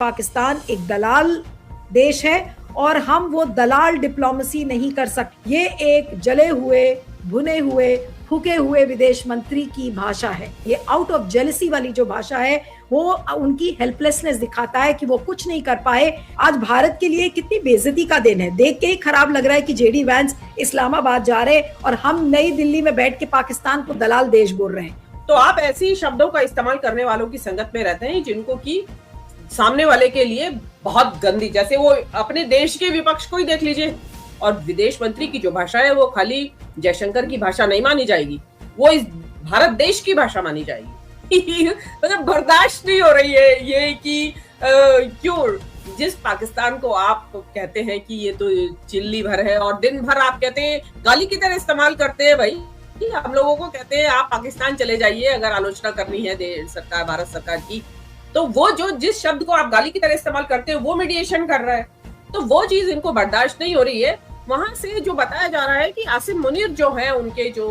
पाकिस्तान एक दलाल देश है और हम वो दलाल डिप्लोमेसी नहीं कर सकते। ये एक जले हुए, भुने हुए, फूके हुए विदेश मंत्री की भाषा है। ये आउट ऑफ जेलसी वाली जो भाषा है वो उनकी हेल्पलेसनेस दिखाता है कि वो कुछ नहीं कर पाए। आज भारत के लिए कितनी बेइज्जती का दिन है। देख के ही खराब लग रहा है कि जेडी वैंस इस्लामाबाद जा रहे और हम नई दिल्ली में बैठ के पाकिस्तान को दलाल देश बोल रहे हैं। तो आप ऐसे ही शब्दों का इस्तेमाल करने वालों की संगत में रहते हैं जिनको की सामने वाले के लिए बहुत गंदी, जैसे वो अपने देश के विपक्ष को ही देख लीजिए। और विदेश मंत्री की जो भाषा है वो खाली जयशंकर की भाषा नहीं मानी जाएगी, वो इस भारत देश की भाषा मानी जाएगी। मतलब बर्दाश्त नहीं हो रही है ये कि क्यों जिस पाकिस्तान को आप कहते हैं कि ये तो चिल्ली भर है और दिन भर आप कहते हैं गाली की तरह इस्तेमाल करते हैं। भाई हम लोगों को कहते हैं आप पाकिस्तान चले जाइए अगर आलोचना करनी है सरकार, भारत सरकार की, तो वो जो जिस शब्द को आप गाली की तरह इस्तेमाल करते हैं वो मीडिएशन कर रहा है। तो वो चीज इनको बर्दाश्त नहीं हो रही है। वहां से जो बताया जा रहा है कि आसिम मुनीर जो है उनके जो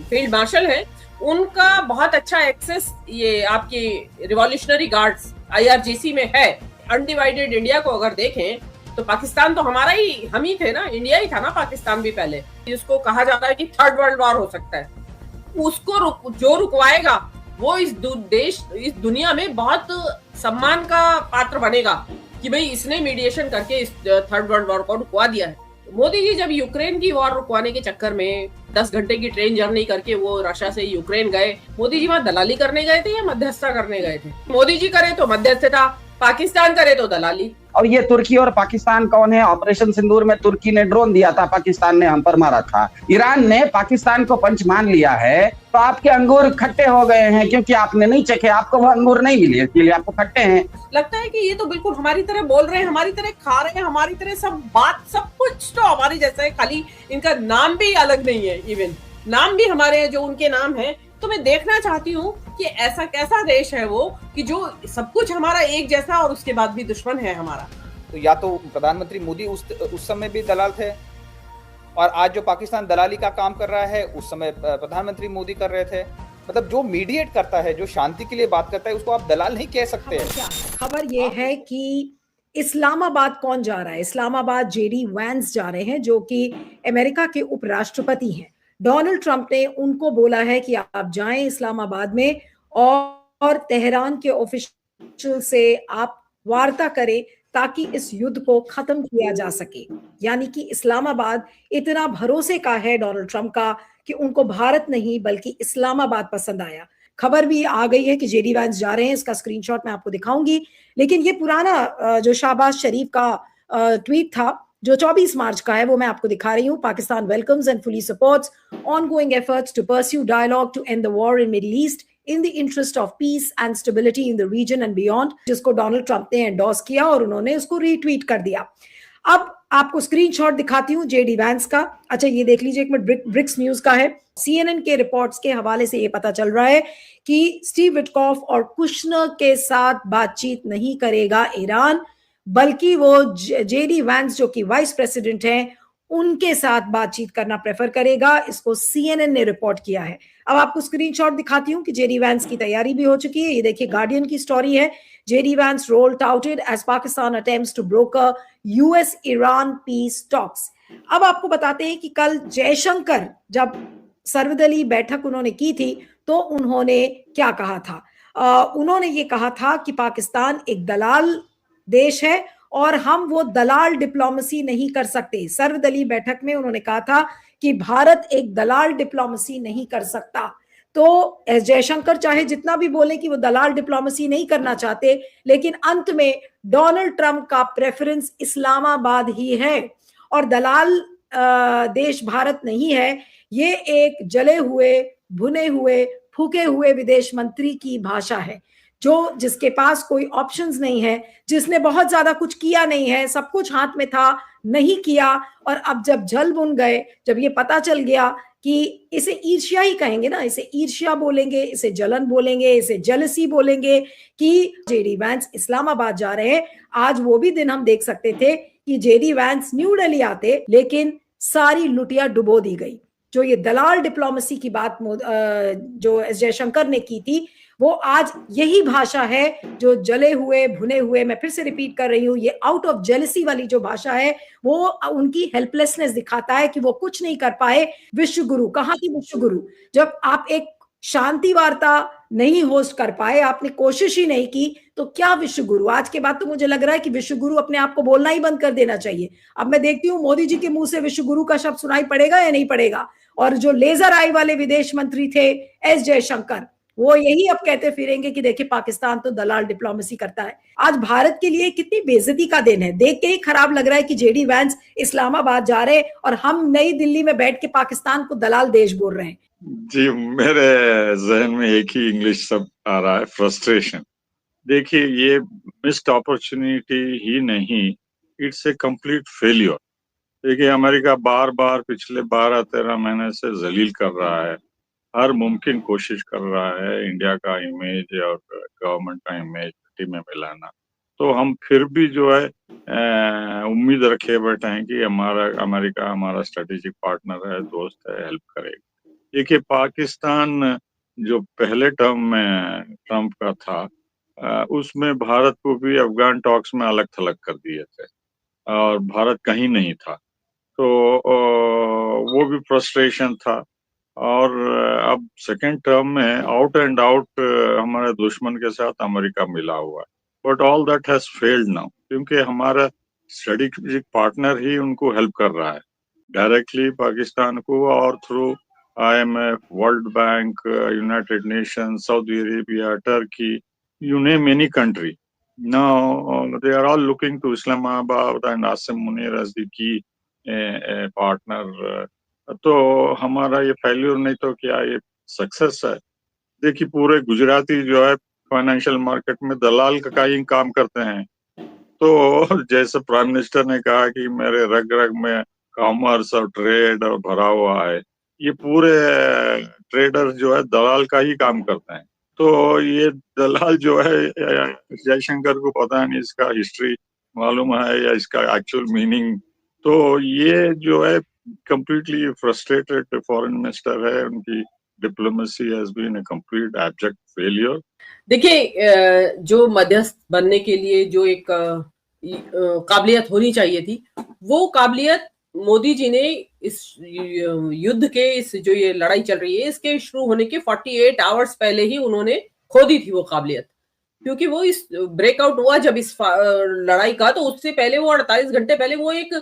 फील्ड मार्शल है उनका बहुत अच्छा एक्सेस ये आपके रिवॉल्यूशनरी गार्ड्स IRGC में है। अनडिवाइडेड इंडिया को अगर देखें तो पाकिस्तान तो हमारा ही, हम ही थे ना, इंडिया ही था ना पाकिस्तान भी पहले। जिसको कहा जाता है कि थर्ड वर्ल्ड वॉर हो सकता है, उसको जो रुकवाएगा वो इस दुनिया में बहुत सम्मान का पात्र बनेगा कि भाई इसने मीडिएशन करके इस थर्ड वर्ल्ड वॉर को रुकवा दिया है। मोदी जी जब यूक्रेन की वॉर रुकवाने के चक्कर में 10 घंटे की ट्रेन जर्नी करके वो रशिया से यूक्रेन गए, मोदी जी वहां दलाली करने गए थे या मध्यस्थता करने गए थे? मोदी जी करे तो मध्यस्थता, पाकिस्तान करे तो दलाली। और ये तुर्की और पाकिस्तान कौन है? ऑपरेशन सिंदूर में तुर्की ने ड्रोन दिया था, पाकिस्तान ने हम पर मारा था। ईरान ने पाकिस्तान को पंच मान लिया है, तो आपके अंगूर खट्टे हो गए हैं क्योंकि आपने नहीं चखे, आपको वो अंगूर नहीं मिले, इसलिए आपको खट्टे हैं। लगता है कि ये तो बिल्कुल हमारी तरह बोल रहे हैं, हमारी तरह खा रहे हैं, हमारी तरह सब बात, सब कुछ तो हमारी जैसा है, खाली इनका नाम भी अलग नहीं है। इवन नाम भी हमारे हैं जो उनके नाम है। तो मैं देखना चाहती हूँ कि ऐसा कैसा देश है वो कि जो सब कुछ हमारा एक जैसा और उसके बाद भी दुश्मन है हमारा। तो या तो प्रधानमंत्री मोदी उस समय भी दलाल थे और आज जो पाकिस्तान दलाली का काम कर रहा है उस समय प्रधानमंत्री मोदी कर रहे थे। मतलब जो मीडिएट करता है, जो शांति के लिए बात करता है, उसको आप दलाल नहीं कह सकते। खबर ये है कि इस्लामाबाद कौन जा रहा है? इस्लामाबाद जेडी वैंस जा रहे हैं जो कि अमेरिका के उपराष्ट्रपति हैं। डोनाल्ड ट्रंप ने उनको बोला है कि आप जाएं इस्लामाबाद में और तेहरान के ऑफिशियल से आप वार्ता करें ताकि इस युद्ध को खत्म किया जा सके। यानी कि इस्लामाबाद इतना भरोसे का है डोनाल्ड ट्रंप का कि उनको भारत नहीं बल्कि इस्लामाबाद पसंद आया। खबर भी आ गई है कि जेडी वैंस जा रहे हैं, इसका स्क्रीनशॉट मैं आपको दिखाऊंगी। लेकिन ये पुराना जो शहबाज शरीफ का ट्वीट था जो 24 मार्च का है वो मैं आपको दिखा रही हूँ। Pakistan welcomes and fully supports ongoing efforts to pursue dialogue to end the war in Middle East in the interest of peace and stability in the region and beyond, जिसको डोनाल्ड ट्रंप ने एंडोर्स किया और उन्होंने उसको retweet कर दिया। अब आपको स्क्रीनशॉट दिखाती हूँ जेडी वैंस का। अच्छा ये देख लीजिए एक मिनट, ब्रिक्स न्यूज का है। CNN के रिपोर्ट्स के हवाले से ये पता चल रहा है कि स्टीव विटकॉफ और कुशनर के साथ बातचीत नहीं करेगा ईरान, बल्कि वो जेडी वैंस जो कि वाइस प्रेसिडेंट हैं उनके साथ बातचीत करना प्रेफर करेगा। इसको CNN ने रिपोर्ट किया है। अब आपको स्क्रीनशॉट दिखाती हूँ कि जेडी वैंस की तैयारी भी हो चुकी है। ये देखिए गार्डियन की स्टोरी है। JD Vance role touted as Pakistan attempts to broker US Iran peace talks. अब आपको बताते हैं कि कल जयशंकर जब सर्वदलीय बैठक उन्होंने की थी तो उन्होंने क्या कहा था? उन्होंने ये कहा था कि पाकिस्तान एक दलाल देश है और हम वो दलाल डिप्लोमेसी नहीं कर सकते। सर्वदलीय बैठक में उन्होंने कहा था कि भारत एक दलाल डिप्लोमेसी नहीं कर सकता। तो एस जयशंकर चाहे जितना भी बोले कि वो दलाल डिप्लोमेसी नहीं करना चाहते, लेकिन अंत में डोनाल्ड ट्रंप का प्रेफरेंस इस्लामाबाद ही है और दलाल देश भारत नहीं है। ये एक जले हुए, भुने हुए, फूके हुए विदेश मंत्री की भाषा है जिसके पास कोई ऑप्शंस नहीं है, जिसने बहुत ज्यादा कुछ किया नहीं है, सब कुछ हाथ में था, नहीं किया। और अब जब जल बुन गए, जब ये पता चल गया कि इसे ईर्ष्या ही कहेंगे ना, इसे ईर्ष्या बोलेंगे, इसे जलन बोलेंगे, इसे जेलसी बोलेंगे कि जेडी वैंस इस्लामाबाद जा रहे हैं। आज वो भी दिन हम देख सकते थे कि जेडी वैंस न्यू दिल्ली आते, लेकिन सारी लुटिया डुबो दी गई। जो ये दलाल डिप्लोमेसी की बात जो एस जयशंकर ने की थी वो आज यही भाषा है जो जले हुए भुने हुए, मैं फिर से रिपीट कर रही हूँ, ये आउट ऑफ जेलसी वाली जो भाषा है वो उनकी हेल्पलेसनेस दिखाता है कि वो कुछ नहीं कर पाए। विश्व गुरु, कहाँ की विश्व गुरु? जब आप एक शांति वार्ता नहीं होस्ट कर पाए, आपने कोशिश ही नहीं की, तो क्या विश्व गुरु? आज के बाद तो मुझे लग रहा है कि विश्व गुरु अपने आप को बोलना ही बंद कर देना चाहिए। अब मैं देखती हूँ मोदी जी के मुंह से विश्व गुरु का शब्द सुनाई पड़ेगा या नहीं पड़ेगा। और जो लेजर आई वाले विदेश मंत्री थे एस जयशंकर, वो यही अब कहते फिरेंगे कि देखिए पाकिस्तान तो दलाल डिप्लोमेसी करता है। आज भारत के लिए कितनी बेइज्जती का दिन है। देख के ही खराब लग रहा है कि जेडी वैंस इस्लामाबाद जा रहे हैं और हम नई दिल्ली में बैठ के पाकिस्तान को दलाल देश बोल रहे हैं। जी, मेरे जहन में एक ही इंग्लिश शब्द आ रहा है, फ्रस्ट्रेशन। देखिए, ये मिस्ड अपॉर्चुनिटी ही नहीं, इट्स ए कंप्लीट फेल्योर। देखिए, अमेरिका बार बार पिछले 12-13 महीने से जलील कर रहा है, हर मुमकिन कोशिश कर रहा है इंडिया का इमेज और गवर्नमेंट का इमेज मिट्टी में मिलाना। तो हम फिर भी जो है उम्मीद रखे बैठे हैं कि अमेरिका हमारा स्ट्रेटेजिक पार्टनर है, दोस्त है, हेल्प करेगा। देखिए, पाकिस्तान जो पहले टर्म में ट्रंप का था, उसमें भारत को भी अफगान टॉक्स में अलग थलग कर दिए थे और भारत कहीं नहीं था। तो वो भी फ्रस्ट्रेशन था। और अब सेकेंड टर्म में आउट एंड आउट हमारे दुश्मन के साथ अमेरिका मिला हुआ है। But all that has failed now, क्योंकि हमारा स्ट्रेटेजिक पार्टनर ही उनको हेल्प कर रहा है डायरेक्टली पाकिस्तान को, और through IMF, World Bank, United Nations, Saudi Arabia, Turkey, you name any country. Now they are all looking to Islamabad and Asim Munir as the key partner. तो हमारा ये failure नहीं तो क्या ये सक्सेस है? देखिए, पूरे गुजराती जो है फाइनेंशियल मार्केट में दलाल का ही काम करते हैं। तो जैसे प्राइम मिनिस्टर ने कहा कि मेरे रग रग में कॉमर्स और ट्रेड और भरा हुआ है, ये पूरे ट्रेडर जो है दलाल का ही काम करते हैं। तो ये दलाल जो है, जयशंकर को पता नहीं इसका हिस्ट्री मालूम है या इसका एक्चुअल मीनिंग। तो ये जो है कंप्लीटली फ्रस्ट्रेटेड फॉरेन मिनिस्टर है, उनकी diplomacy has been a complete abject failure. देखिए, जो मध्यस्थ बनने के लिए जो एक काबिलियत होनी चाहिए थी, वो काबिलियत मोदी जी ने इस युद्ध के, इस जो ये लड़ाई चल रही है इसके शुरू होने के 48 आवर्स पहले ही उन्होंने खो दी थी वो काबिलियत। क्योंकि वो इस ब्रेकआउट हुआ जब इस लड़ाई का, तो उससे पहले वो 48 घंटे पहले वो एक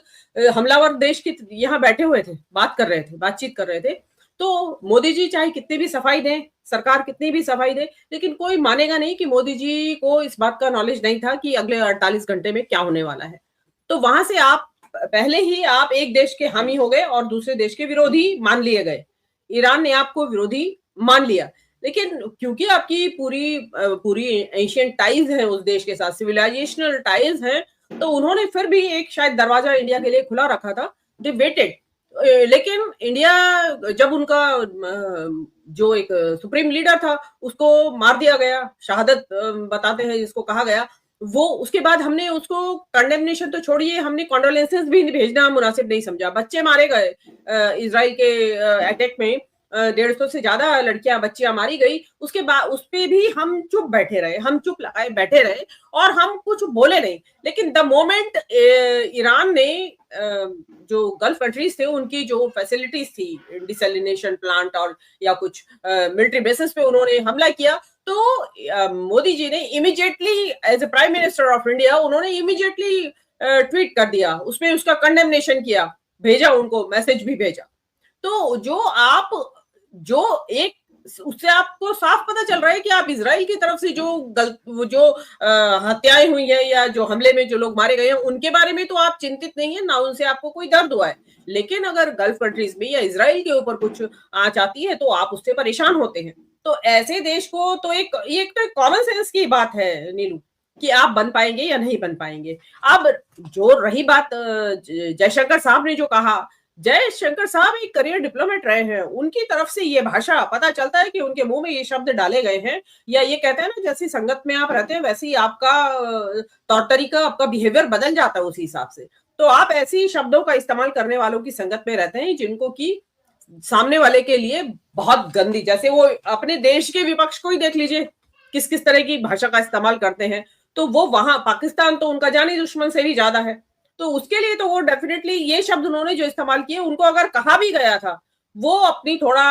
हमलावर देश के यहाँ बैठे हुए थे, बातचीत कर रहे थे। तो मोदी जी चाहे कितनी भी सफाई दें, सरकार कितनी भी सफाई दे, लेकिन कोई मानेगा नहीं कि मोदी जी को इस बात का नॉलेज नहीं था कि अगले 48 घंटे में क्या होने वाला है। तो वहां से आप पहले ही आप एक देश के हामी हो गए और दूसरे देश के विरोधी मान लिए गए। ईरान ने आपको विरोधी मान लिया, लेकिन क्योंकि आपकी पूरी एंशिएंट टाइज है उस देश के साथ, सिविलाइजेशनल टाइज हैं, तो उन्होंने फिर भी एक शायद दरवाजा इंडिया के लिए खुला रखा था। They waited. लेकिन इंडिया जब उनका जो एक सुप्रीम लीडर था उसको मार दिया गया, शहादत बताते हैं जिसको कहा गया, वो उसके बाद हमने उसको कंडेमनेशन तो छोड़िए, हमने कॉन्डोलेंसेस भी भेजना मुनासिब नहीं समझा। बच्चे मारे गए इजराइल के अटैक में, 150 से ज्यादा लड़कियां बच्चियां मारी गई। उसके बाद उस पे भी हम चुप बैठे रहे, हम चुप लगाए बैठे रहे और हम कुछ बोले नहीं। लेकिन द मोमेंट ईरान ने जो गल्फ कंट्रीज थे उनकी जो फैसिलिटीज थी, डिसैलिनेशन प्लांट और या कुछ मिलिट्री बेसिस पे उन्होंने हमला किया, तो मोदी जी ने immediately as a prime minister of India उन्होंने इमीडिएटली ट्वीट कर दिया, उसमें उसका कंडेमनेशन किया, भेजा, उनको मैसेज भी भेजा। तो जो एक उससे आपको साफ पता चल रहा है कि आप इजराइल की तरफ से जो हत्याएं हुई हैं या जो हमले में जो लोग मारे गए हैं उनके बारे में तो आप चिंतित नहीं है, ना उनसे आपको कोई दर्द हुआ है। लेकिन अगर गल्फ कंट्रीज में या इजराइल के ऊपर कुछ आंच आती है तो आप उससे परेशान होते हैं। तो ऐसे देश को तो एक कॉमन सेंस की बात है नीलू, कि आप बन पाएंगे या नहीं बन पाएंगे। अब जो रही बात जयशंकर साहब ने जो कहा, जयशंकर साहब एक करियर डिप्लोमेट रहे हैं, उनकी तरफ से ये भाषा पता चलता है कि उनके मुंह में ये शब्द डाले गए हैं, या ये कहते हैं ना जैसी संगत में आप रहते हैं वैसे ही आपका तौर तरीका, आपका बिहेवियर बदल जाता है उसी हिसाब से। तो आप ऐसी शब्दों का इस्तेमाल करने वालों की संगत में रहते हैं जिनको की सामने वाले के लिए बहुत गंदी, जैसे वो अपने देश के विपक्ष को ही देख लीजिए, किस किस तरह की भाषा का इस्तेमाल करते हैं, तो वो वहां पाकिस्तान तो उनका जानी दुश्मन से भी ज्यादा है, तो उसके लिए तो वो डेफिनेटली ये शब्द उन्होंने जो इस्तेमाल किए, उनको अगर कहा भी गया था, वो अपनी थोड़ा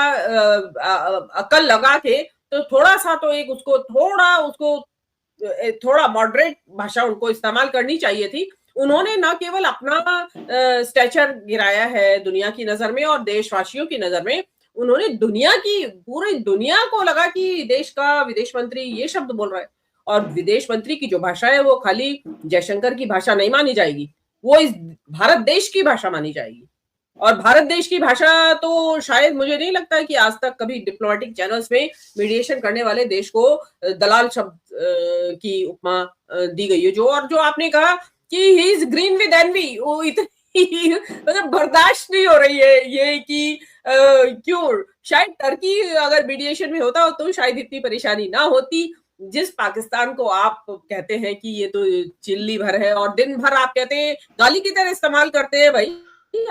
अकल लगा के तो थोड़ा सा तो एक उसको थोड़ा मॉडरेट भाषा उनको इस्तेमाल करनी चाहिए थी। उन्होंने न केवल अपना स्टेचर गिराया है दुनिया की नजर में और देशवासियों की नजर में, उन्होंने पूरी दुनिया को लगा कि देश का विदेश मंत्री ये शब्द बोल रहा है, और विदेश मंत्री की जो भाषा है वो खाली जयशंकर की भाषा नहीं मानी जाएगी, वो इस भारत देश की भाषा मानी जाएगी। और भारत देश की भाषा तो शायद मुझे नहीं लगता है कि आज तक कभी डिप्लोमेटिक चैनल्स में मीडिएशन करने वाले देश को दलाल शब्द की उपमा दी गई है। जो आपने कहा कि he is green with envy, वो इतनी मतलब बर्दाश्त नहीं हो रही है ये कि क्यों, शायद टर्की अगर मीडिएशन में होता तो शायद इतनी परेशानी ना होती। जिस पाकिस्तान को आप कहते हैं कि ये तो चिल्ली भर है और दिन भर आप कहते हैं गाली की तरह इस्तेमाल करते हैं, भाई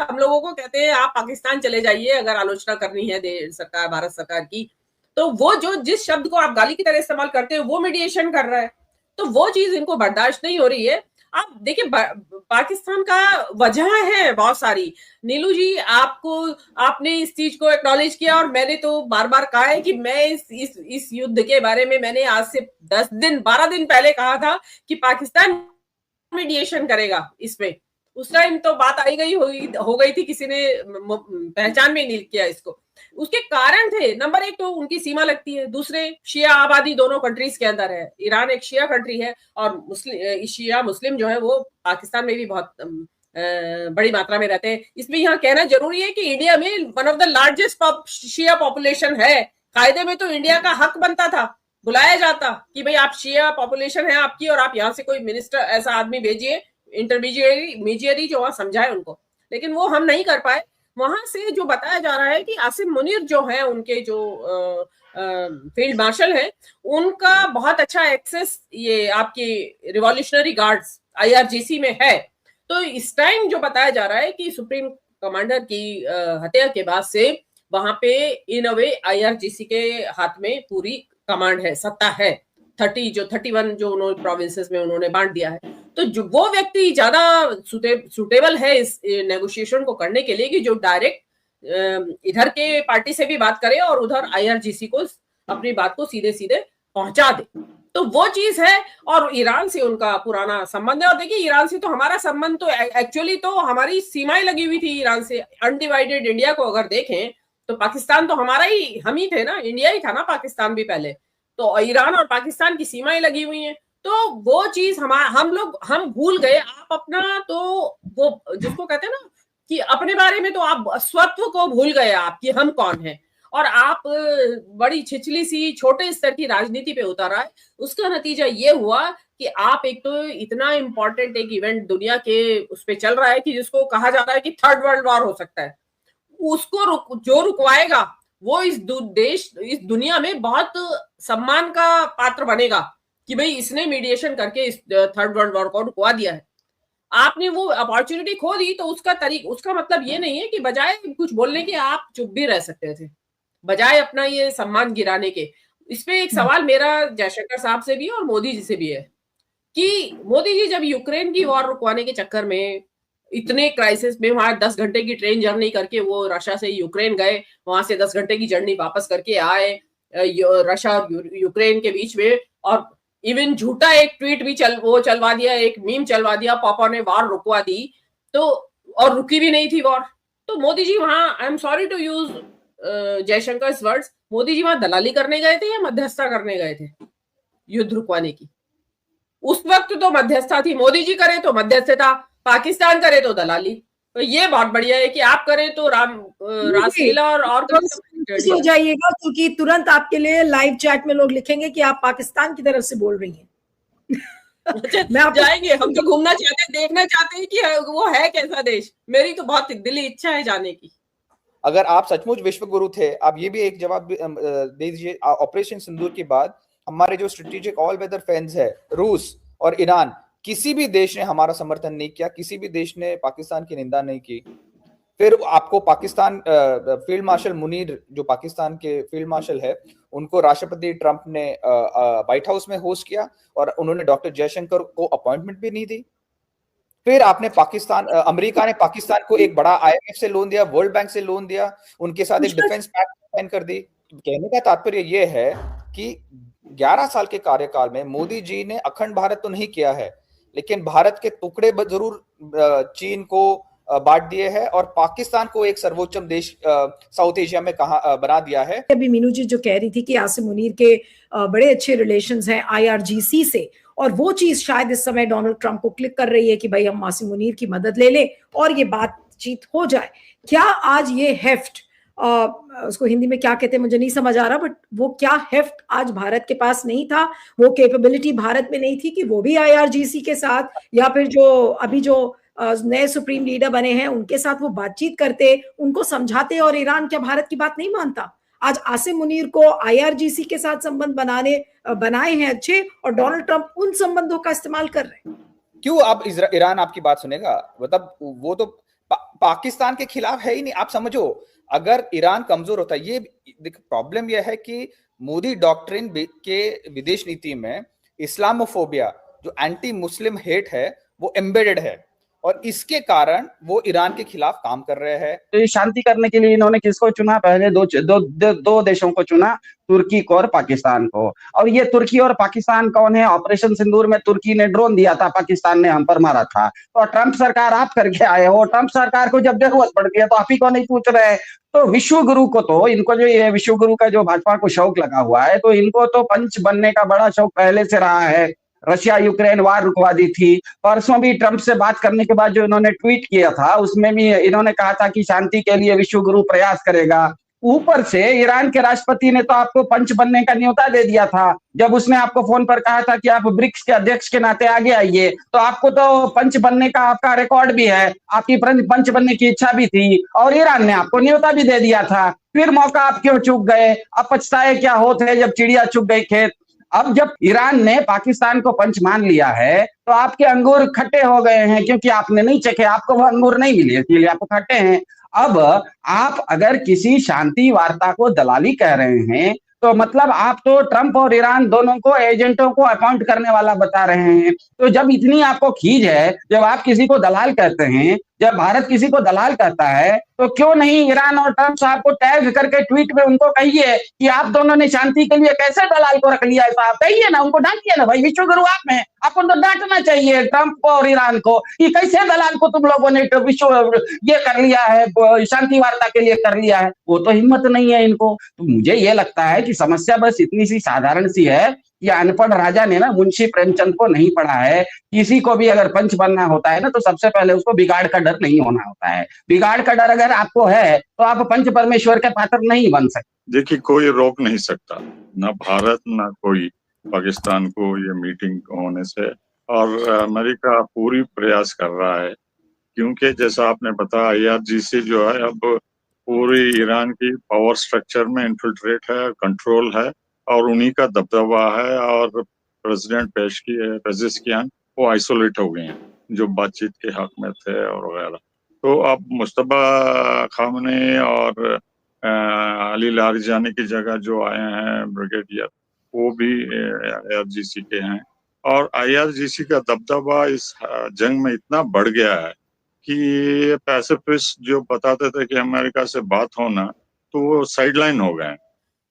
हम लोगों को कहते हैं आप पाकिस्तान चले जाइए अगर आलोचना करनी है भारत सरकार की, तो वो जिस शब्द को आप गाली की तरह इस्तेमाल करते हैं वो मीडिएशन कर रहा है, तो वो चीज इनको बर्दाश्त नहीं हो रही है। आप देखिए पाकिस्तान का वजह है बहुत सारी। नीलू जी, आपने इस चीज को एक्नॉलेज किया और मैंने तो बार बार कहा है कि मैं इस युद्ध के बारे में मैंने आज से 12 दिन पहले कहा था कि पाकिस्तान मीडिएशन करेगा इसमें। उस टाइम तो बात हो गई थी, किसी ने पहचान में नहीं किया इसको। उसके कारण थे, नंबर 1 तो उनकी सीमा लगती है, दूसरे शिया आबादी दोनों कंट्रीज के अंदर है। ईरान एक शिया कंट्री है और शिया मुस्लिम जो है वो पाकिस्तान में भी बहुत बड़ी मात्रा में रहते हैं। इसमें यहाँ कहना जरूरी है कि इंडिया में one of the largest Shia population है। कायदे में तो इंडिया का हक बनता था, बुलाया जाता कि भाई आप शिया पॉपुलेशन है आपकी और आप यहाँ से कोई मिनिस्टर ऐसा आदमी भेजिए, इंटरमीडिएरी जो वहां समझाए उनको, लेकिन वो हम नहीं कर पाए। वहां से जो बताया जा रहा है कि आसिम मुनीर जो है उनके जो फील्ड मार्शल है, उनका बहुत अच्छा एक्सेस ये आपके रिवॉल्यूशनरी गार्ड्स IRGC में है। तो इस टाइम जो बताया जा रहा है कि सुप्रीम कमांडर की हत्या के बाद से वहां पे इन अ वे IRGC के हाथ में पूरी कमांड है, सत्ता है। 31 जो उन्होंने प्रोविंसेस में उन्होंने बांट दिया है, तो जो वो व्यक्ति ज्यादा सुटेबल है इस नेगोशिएशन को करने के लिए कि जो डायरेक्ट इधर के पार्टी से भी बात करे और उधर IRGC को अपनी बात को सीधे सीधे पहुंचा दे, तो वो चीज है। और ईरान से उनका पुराना संबंध है, और देखिए ईरान से तो हमारा संबंध तो एक्चुअली तो हमारी सीमाएं लगी हुई थी ईरान से। अनडिवाइडेड इंडिया को अगर देखें तो पाकिस्तान तो हम ही थे ना, इंडिया ही था ना पाकिस्तान भी पहले, तो ईरान और पाकिस्तान की सीमाएं लगी हुई हैं। तो वो चीज हम भूल गए। आप अपना तो वो जिसको कहते हैं ना कि अपने बारे में तो आप स्वत्व को भूल गए आप कि हम कौन हैं, और आप बड़ी छिछली सी छोटे स्तर की राजनीति पे उतर आए। उसका नतीजा ये हुआ कि आप एक तो इतना इंपॉर्टेंट एक इवेंट दुनिया के उस पे चल रहा है कि जिसको कहा जा रहा है कि थर्ड वर्ल्ड वॉर हो सकता है, उसको जो रुकवाएगा वो इस दुनिया में बहुत सम्मान का पात्र बनेगा कि भाई इसने मीडिएशन करके इस थर्ड वर्ल्ड वॉर को रुकवा दिया है। आपने वो अपॉर्चुनिटी खो दी, तो उसका मतलब ये नहीं है कि बजाय कुछ बोलने के आप चुप भी रह सकते थे, बजाय अपना ये सम्मान गिराने के। इस पे एक सवाल मेरा जयशंकर साहब से भी और मोदी जी से भी है कि मोदी जी जब यूक्रेन की वॉर रुकवाने के चक्कर में इतने क्राइसिस में वहां 10 घंटे की ट्रेन जर्नी करके वो रशिया से यूक्रेन गए, वहां से 10 घंटे की जर्नी वापस करके आए रशिया और यूक्रेन के बीच में, और इवन झूठा एक ट्वीट भी चलवा दिया, एक मीम चलवा दिया, पापा ने वॉर रुकवा दी, तो और रुकी भी नहीं थी वॉर। तो मोदी जी वहां, I am sorry to use Jaishankar words, Modi ji वहां दलाली करने गए थे या मध्यस्थता करने गए थे युद्ध रुकवाने की? उस वक्त तो मध्यस्थता थी, मोदी जी करे तो मध्यस्थता, पाकिस्तान करे तो दलाली। तो ये बहुत बढ़िया है कि आप करें तो रासलीला और हो जाइएगा, क्योंकि तुरंत आपके लिए लाइव चैट में लोग लिखेंगे कि आप पाकिस्तान की तरफ से बोल रही हैं। मैं आप जाएंगे, हम तो घूमना चाहते हैं, देखना चाहते हैं कि वो है कैसा देश। मेरी तो बहुत दिली इच्छा है जाने की। अगर आप सचमुच विश्व गुरु थे, आप ये भी एक जवाब दे दीजिए। ऑपरेशन सिंदूर के बाद हमारे जो स्ट्रेटेजिक ऑल वेदर फ्रेंड्स है, रूस और ईरान, किसी भी देश ने हमारा समर्थन नहीं किया, किसी भी देश ने पाकिस्तान की निंदा नहीं की। फिर आपको पाकिस्तान फील्ड मार्शल मुनीर, जो पाकिस्तान के फील्ड मार्शल है, उनको राष्ट्रपति ट्रंप ने व्हाइट हाउस में होस्ट किया और उन्होंने डॉक्टर जयशंकर को अपॉइंटमेंट भी नहीं दी। फिर आपने अमेरिका ने पाकिस्तान को एक बड़ा IMF से लोन दिया, वर्ल्ड बैंक से लोन दिया, उनके साथ एक डिफेंस पैक्ट साइन कर दी। कहने का तात्पर्य यह है कि 11 साल के कार्यकाल में मोदी जी ने अखंड भारत तो नहीं किया है, लेकिन भारत के टुकड़े जरूर चीन को बांट दिए हैं और पाकिस्तान को एक सर्वोच्चम देश साउथ एशिया में बना दिया है। अभी मीनू जी जो कह रही थी कि आसिम मुनीर के बड़े अच्छे रिलेशंस हैं IRGC से, और वो चीज शायद इस समय डोनाल्ड ट्रंप को क्लिक कर रही है कि भाई हम आसिम मुनीर की मदद ले लें और ये बातचीत हो जाए। क्या आज ये हेफ्ट, उसको हिंदी में क्या कहते हैं मुझे नहीं समझ आ रहा, बट वो क्या हेफ्ट आज भारत के पास नहीं था, वो कैपेबिलिटी भारत में नहीं थी कि वो भी IRGC के साथ या फिर जो अभी जो नए सुप्रीम लीडर बने हैं उनके साथ वो बातचीत करते, उनको समझाते, और ईरान क्या भारत की बात नहीं मानता? आज आसिम मुनीर को IRGC के साथ संबंध बनाए हैं अच्छे, और डोनाल्ड ट्रंप उन संबंधों का इस्तेमाल कर रहे हैं। क्यों अब ईरान आपकी बात सुनेगा? मतलब वो तो पाकिस्तान के खिलाफ है ही नहीं। आप समझो, अगर ईरान कमजोर होता है, ये प्रॉब्लम यह है कि मोदी डॉक्ट्रिन के विदेश नीति में इस्लामोफोबिया, जो एंटी मुस्लिम हेट है, वो एम्बेडेड है और इसके कारण वो ईरान के खिलाफ काम कर रहे हैं। तो शांति करने के लिए इन्होंने किसको चुना? पहले दो देशों को चुना, तुर्की को और पाकिस्तान को। और ये तुर्की और पाकिस्तान कौन है? ऑपरेशन सिंदूर में तुर्की ने ड्रोन दिया था, पाकिस्तान ने हम पर मारा था। तो ट्रंप सरकार आप करके आए हो, ट्रंप सरकार को जब जरूरत पड़ती है तो आप ही को नहीं पूछ रहे हैं। तो विश्व गुरु को, तो इनको जो ये विश्व गुरु का जो भाजपा को शौक लगा हुआ है, तो इनको तो पंच बनने का बड़ा शौक पहले से रहा है। रशिया यूक्रेन वार रुकवा दी थी। परसों भी ट्रंप से बात करने के बाद जो इन्होंने ट्वीट किया था, उसमें भी इन्होंने कहा था कि शांति के लिए विश्व गुरु प्रयास करेगा। ऊपर से ईरान के राष्ट्रपति ने तो आपको पंच बनने का न्योता दे दिया था। जब उसने आपको फोन पर कहा था कि आप ब्रिक्स के अध्यक्ष के नाते आगे आइए, तो आपको तो पंच बनने का आपका रिकॉर्ड भी है, आपकी पंच बनने की इच्छा भी थी, और ईरान ने आपको न्योता भी दे दिया था। फिर मौका आप क्यों चूक गए? अब पछताए क्या होते हैं जब चिड़िया चुग गई खेत। अब जब ईरान ने पाकिस्तान को पंच मान लिया है तो आपके अंगूर खट्टे हो गए हैं, क्योंकि आपने नहीं चखे, आपको वो अंगूर नहीं मिले, इसलिए आपको खट्टे हैं। अब आप अगर किसी शांति वार्ता को दलाली कह रहे हैं, तो मतलब आप तो ट्रंप और ईरान दोनों को एजेंटों को अपॉइंट करने वाला बता रहे हैं। तो जब इतनी आपको खीज है, जब आप किसी को दलाल कहते हैं, जब भारत किसी को दलाल कहता है, तो क्यों नहीं ईरान और ट्रंप साहब को टैग करके ट्वीट में उनको कहिए कि आप दोनों ने शांति के लिए कैसे दलाल को रख लिया है साहब? कहिए ना, उनको डांटिए ना, भाई विश्व गुरु आप हैं, आपको तो डांटना चाहिए ट्रंप को और ईरान को कि कैसे दलाल को तुम लोगों ने विश्व ये कर लिया है, शांति वार्ता के लिए कर लिया है। वो तो हिम्मत नहीं है इनको। तो मुझे ये लगता है कि समस्या बस इतनी सी साधारण सी है, या अनपढ़ राजा ने ना मुंशी प्रेमचंद को नहीं पढ़ा है। किसी को भी अगर पंच बनना होता है ना, तो सबसे पहले उसको बिगाड़ का डर नहीं होना होता है। बिगाड़ का डर अगर आपको है तो आप पंच परमेश्वर के पात्र नहीं बन सकते। देखिए, कोई रोक नहीं सकता, ना भारत ना कोई पाकिस्तान को ये मीटिंग होने से, और अमेरिका पूरी प्रयास कर रहा है, क्योंकि जैसा आपने बताया IRGC जो है अब पूरी ईरान की पावर स्ट्रक्चर में इन्फिल्ट्रेट है, कंट्रोल है, और उन्हीं का दबदबा है। और प्रेसिडेंट पेजेशकियान वो आइसोलेट हो गए हैं, जो बातचीत के हक में थे और वगैरह। तो अब मुस्तफा खामने और अली लारिजानी की जगह जो आए हैं ब्रिगेडियर, वो भी IRGC के हैं। और IRGC का दबदबा इस जंग में इतना बढ़ गया है कि पैसिफिस्ट जो बताते थे कि अमेरिका से बात होना, तो वो साइडलाइन हो गए।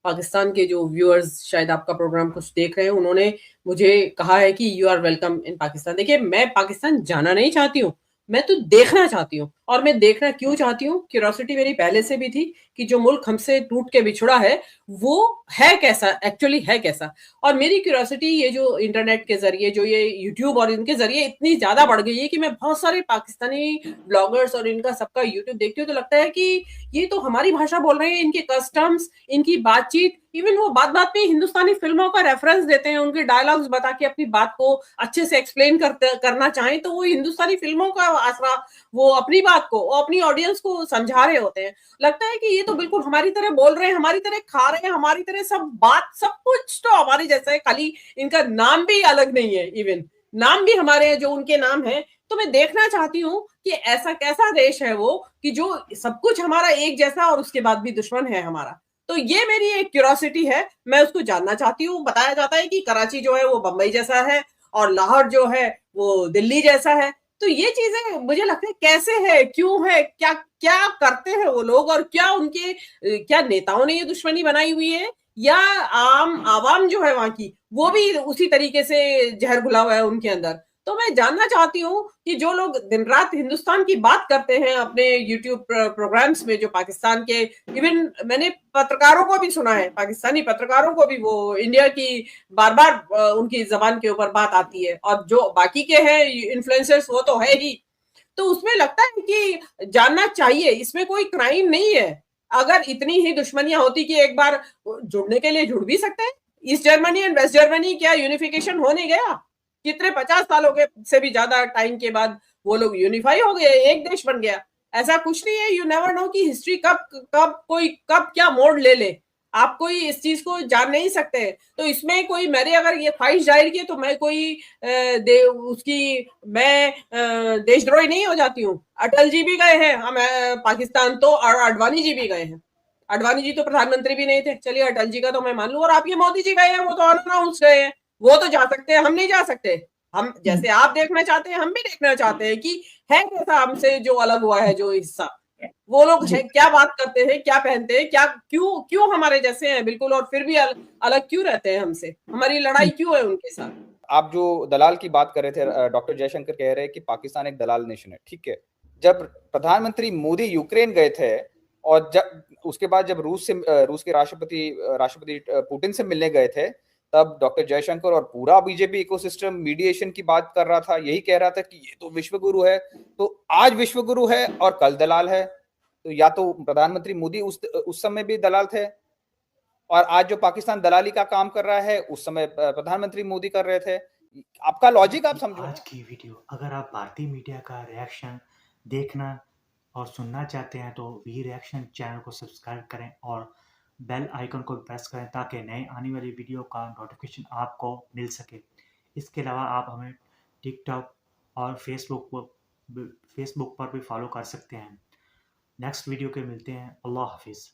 पाकिस्तान के जो व्यूअर्स शायद आपका प्रोग्राम कुछ देख रहे हैं, उन्होंने मुझे कहा है कि you are welcome in Pakistan. देखिए, मैं पाकिस्तान जाना नहीं चाहती हूँ, मैं तो देखना चाहती हूँ। और मैं देखना क्यों चाहती हूँ? क्यूरियोसिटी मेरी पहले से भी थी कि जो मुल्क हमसे टूट के बिछड़ा है वो है कैसा, एक्चुअली है कैसा। और मेरी क्यूरियोसिटी ये जो इंटरनेट के जरिए, जो ये यूट्यूब और इनके जरिए इतनी ज्यादा बढ़ गई है कि मैं बहुत सारे पाकिस्तानी ब्लॉगर्स और इनका सबका यूट्यूब देखती हूँ, तो लगता है कि ये तो हमारी भाषा बोल रहे हैं, इनके कस्टम्स, इनकी बातचीत, इवन वो बात बात में हिंदुस्तानी फिल्मों का रेफरेंस देते हैं, उनके डायलॉग्स बता के अपनी बात को अच्छे से एक्सप्लेन करना चाहें तो वो हिंदुस्तानी फिल्मों का आसरा, वो अपनी बात को, अपनी ऑडियंस को समझा रहे होते हैं। लगता है कि ये तो बिल्कुल हमारी तरह बोल रहे हैं, हमारी तरह खा रहे हैं, हमारी तरह सब बात, सब कुछ तो हमारी जैसा है, खाली इनका नाम भी अलग नहीं है, इवन नाम भी हमारे हैं जो उनके नाम है। तो मैं देखना चाहती हूँ कि ऐसा कैसा देश है वो कि जो सब कुछ हमारा एक जैसा और उसके बाद भी दुश्मन है हमारा। तो ये मेरी एक क्यूरियोसिटी है, मैं उसको जानना चाहती हूँ। बताया जाता है कि कराची जो है वो बंबई जैसा है और लाहौर जो है वो दिल्ली जैसा है। तो ये चीजें मुझे लगता है कैसे है, क्यों है, क्या क्या करते हैं वो लोग, और क्या उनके क्या नेताओं ने ये दुश्मनी बनाई हुई है, या आम आवाम जो है वहां की वो भी उसी तरीके से जहर घुला हुआ है उनके अंदर। तो मैं जानना चाहती हूँ कि जो लोग दिन रात हिंदुस्तान की बात करते हैं अपने यूट्यूब प्रोग्राम्स में, जो पाकिस्तान के, इवन मैंने पत्रकारों को भी सुना है, पाकिस्तानी पत्रकारों को भी, वो इंडिया की बार बार उनकी जबान के ऊपर बात आती है, और जो बाकी के हैं इन्फ्लुएंसर्स वो तो है ही। तो उसमें लगता है कि जानना चाहिए, इसमें कोई क्राइम नहीं है। अगर इतनी ही दुश्मनियां होती कि एक बार जुड़ने के लिए जुड़ भी सकते हैं। East Germany and West Germany क्या यूनिफिकेशन होने गया? कितने 50 सालों के से भी ज्यादा टाइम के बाद वो लोग यूनिफाई हो गए, एक देश बन गया। ऐसा कुछ नहीं है। यू नेवर नो कि हिस्ट्री कब क्या मोड़ ले ले। आप कोई इस चीज को जान नहीं सकते। तो इसमें कोई, मैंने अगर ये ख्वाहिश जाहिर की तो मैं कोई मैं देशद्रोही नहीं हो जाती हूँ। अटल जी भी गए हैं हम पाकिस्तान, तो और अडवाणी जी भी गए हैं। अडवाणी जी तो प्रधानमंत्री भी नहीं थे, चलिए अटल जी का तो मैं मान लूं। और आपके मोदी जी गए हैं, वो तो अनाउंस गए हैं, वो तो जा सकते हैं, हम नहीं जा सकते। हम जैसे आप देखना चाहते हैं हम भी देखना चाहते हैं कि है कैसा हमसे जो अलग हुआ है जो हिस्सा। वो लोग जी। क्या बात करते हैं, क्या पहनते हैं, क्या क्यों क्यों हमारे जैसे हैं बिल्कुल, और फिर भी अलग क्यों रहते हैं हमसे, हमारी लड़ाई क्यों है उनके साथ। आप जो दलाल की बात कर रहे थे, डॉक्टर जयशंकर कह रहे हैं कि पाकिस्तान एक दलाल नेशन है, ठीक है। जब प्रधानमंत्री मोदी यूक्रेन गए थे और जब उसके बाद जब रूस के राष्ट्रपति पुतिन से मिलने गए थे, तब डॉक्टर जयशंकर और पूरा बीजेपी इकोसिस्टम मीडिएशन की बात कर रहा था, यही कह रहा था कि ये तो विश्वगुरु है। तो आज विश्वगुरु है और कल दलाल है। तो या तो प्रधानमंत्री मोदी उस समय भी दलाल थे, और आज जो पाकिस्तान दलाली का काम कर रहा है उस समय प्रधानमंत्री मोदी कर रहे थे। आपका लॉजिक आप समझो। आज की वीडियो अगर आप भारतीय मीडिया का रिएक्शन देखना और सुनना चाहते हैं तो वी रिएक्शन चैनल को सब्सक्राइब करें और बेल आइकन को प्रेस करें ताकि नए आने वाली वीडियो का नोटिफिकेशन आपको मिल सके। इसके अलावा आप हमें टिकटॉक और फेसबुक पर भी फॉलो कर सकते हैं। नेक्स्ट वीडियो के मिलते हैं। अल्लाह हाफिज़।